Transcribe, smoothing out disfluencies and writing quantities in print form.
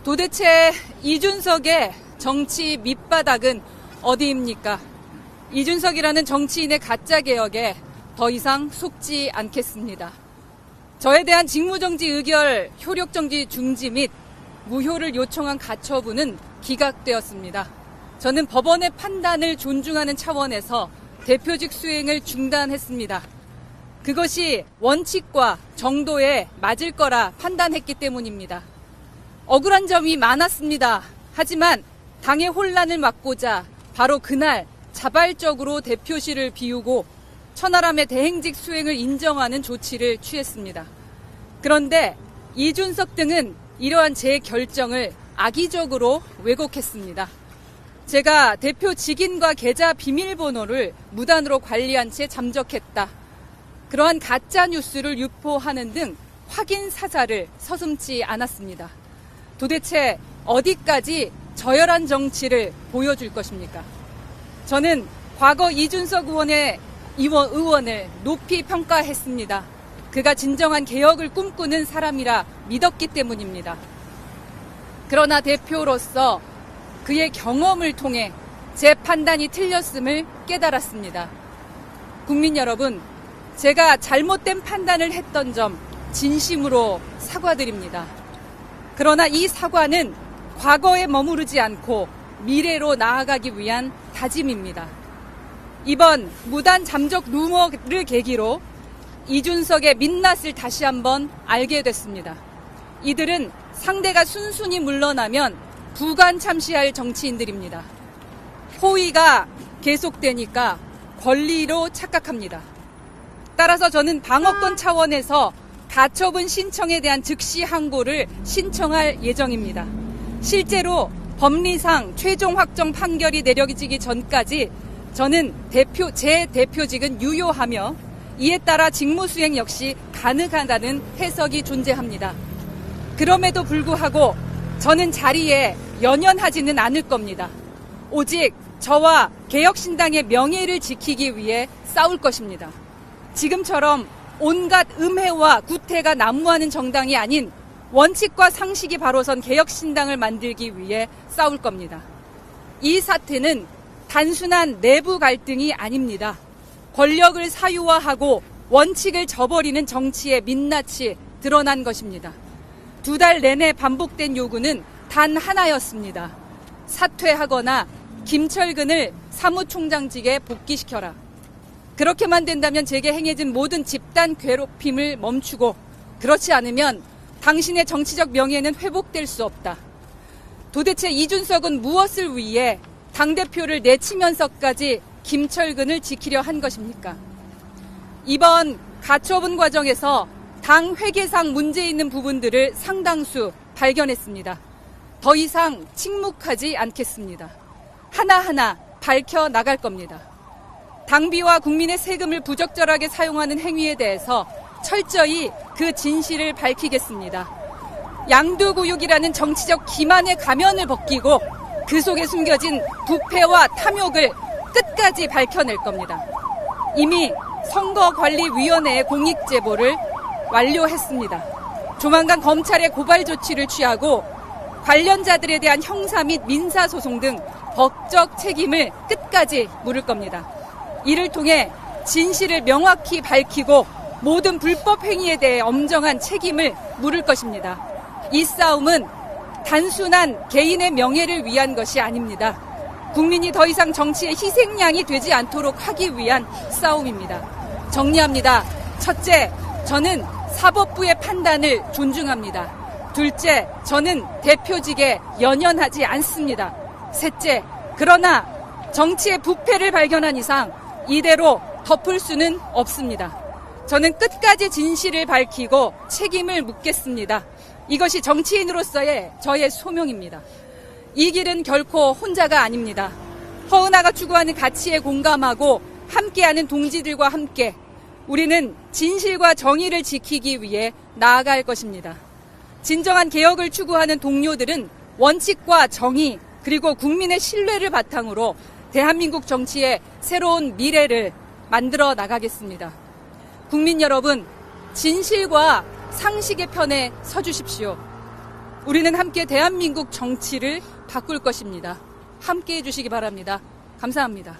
도대체 이준석의 정치 밑바닥은 어디입니까? 이준석이라는 정치인의 가짜 개혁에 더 이상 속지 않겠습니다. 저에 대한 직무정지 의결, 효력정지 중지 및 무효를 요청한 가처분은 기각되었습니다. 저는 법원의 판단을 존중하는 차원에서 대표직 수행을 중단했습니다. 그것이 원칙과 정도에 맞을 거라 판단했기 때문입니다. 억울한 점이 많았습니다. 하지만 당의 혼란을 막고자 바로 그날 자발적으로 대표실을 비우고 천하람의 대행직 수행을 인정하는 조치를 취했습니다. 그런데 이준석 등은 이러한 제 결정을 악의적으로 왜곡했습니다. 제가 대표 직인과 계좌 비밀번호를 무단으로 관리한 채 잠적했다. 그러한 가짜 뉴스를 유포하는 등 확인 사살을 서슴지 않았습니다. 도대체 어디까지 저열한 정치를 보여줄 것입니까? 저는 과거 이준석 의원을 높이 평가했습니다. 그가 진정한 개혁을 꿈꾸는 사람이라 믿었기 때문입니다. 그러나 대표로서 그의 경험을 통해 제 판단이 틀렸음을 깨달았습니다. 국민 여러분, 제가 잘못된 판단을 했던 점 진심으로 사과드립니다. 그러나 이 사과는 과거에 머무르지 않고 미래로 나아가기 위한 다짐입니다. 이번 무단 잠적 루머를 계기로 이준석의 민낯을 다시 한번 알게 됐습니다. 이들은 상대가 순순히 물러나면 부관 참시할 정치인들입니다. 호의가 계속되니까 권리로 착각합니다. 따라서 저는 방어권 차원에서 가처분 신청에 대한 즉시 항고를 신청할 예정입니다. 실제로 법리상 최종 확정 판결이 내려지기 전까지 저는 제 대표직은 유효하며 이에 따라 직무수행 역시 가능하다는 해석이 존재합니다. 그럼에도 불구하고 저는 자리에 연연하지는 않을 겁니다. 오직 저와 개혁신당의 명예를 지키기 위해 싸울 것입니다. 지금처럼 온갖 음해와 구태가 난무하는 정당이 아닌 원칙과 상식이 바로선 개혁신당을 만들기 위해 싸울 겁니다. 이 사태는 단순한 내부 갈등이 아닙니다. 권력을 사유화하고 원칙을 저버리는 정치의 민낯이 드러난 것입니다. 2달 내내 반복된 요구는 단 하나였습니다. 사퇴하거나 김철근을 사무총장직에 복귀시켜라. 그렇게만 된다면 제게 행해진 모든 집단 괴롭힘을 멈추고 그렇지 않으면 당신의 정치적 명예는 회복될 수 없다. 도대체 이준석은 무엇을 위해 당대표를 내치면서까지 김철근을 지키려 한 것입니까? 이번 가처분 과정에서 당 회계상 문제 있는 부분들을 상당수 발견했습니다. 더 이상 침묵하지 않겠습니다. 하나하나 밝혀 나갈 겁니다. 당비와 국민의 세금을 부적절하게 사용하는 행위에 대해서 철저히 그 진실을 밝히겠습니다. 양두구육이라는 정치적 기만의 가면을 벗기고 그 속에 숨겨진 부패와 탐욕을 끝까지 밝혀낼 겁니다. 이미 선거관리위원회의 공익제보를 완료했습니다. 조만간 검찰의 고발 조치를 취하고 관련자들에 대한 형사 및 민사소송 등 법적 책임을 끝까지 물을 겁니다. 이를 통해 진실을 명확히 밝히고 모든 불법 행위에 대해 엄정한 책임을 물을 것입니다. 이 싸움은 단순한 개인의 명예를 위한 것이 아닙니다. 국민이 더 이상 정치의 희생양이 되지 않도록 하기 위한 싸움입니다. 정리합니다. 첫째, 저는 사법부의 판단을 존중합니다. 둘째, 저는 대표직에 연연하지 않습니다. 셋째, 그러나 정치의 부패를 발견한 이상 이대로 덮을 수는 없습니다. 저는 끝까지 진실을 밝히고 책임을 묻겠습니다. 이것이 정치인으로서의 저의 소명입니다. 이 길은 결코 혼자가 아닙니다. 허은하가 추구하는 가치에 공감하고 함께하는 동지들과 함께 우리는 진실과 정의를 지키기 위해 나아갈 것입니다. 진정한 개혁을 추구하는 동료들은 원칙과 정의 그리고 국민의 신뢰를 바탕으로 대한민국 정치의 새로운 미래를 만들어 나가겠습니다. 국민 여러분, 진실과 상식의 편에 서주십시오. 우리는 함께 대한민국 정치를 바꿀 것입니다. 함께 해주시기 바랍니다. 감사합니다.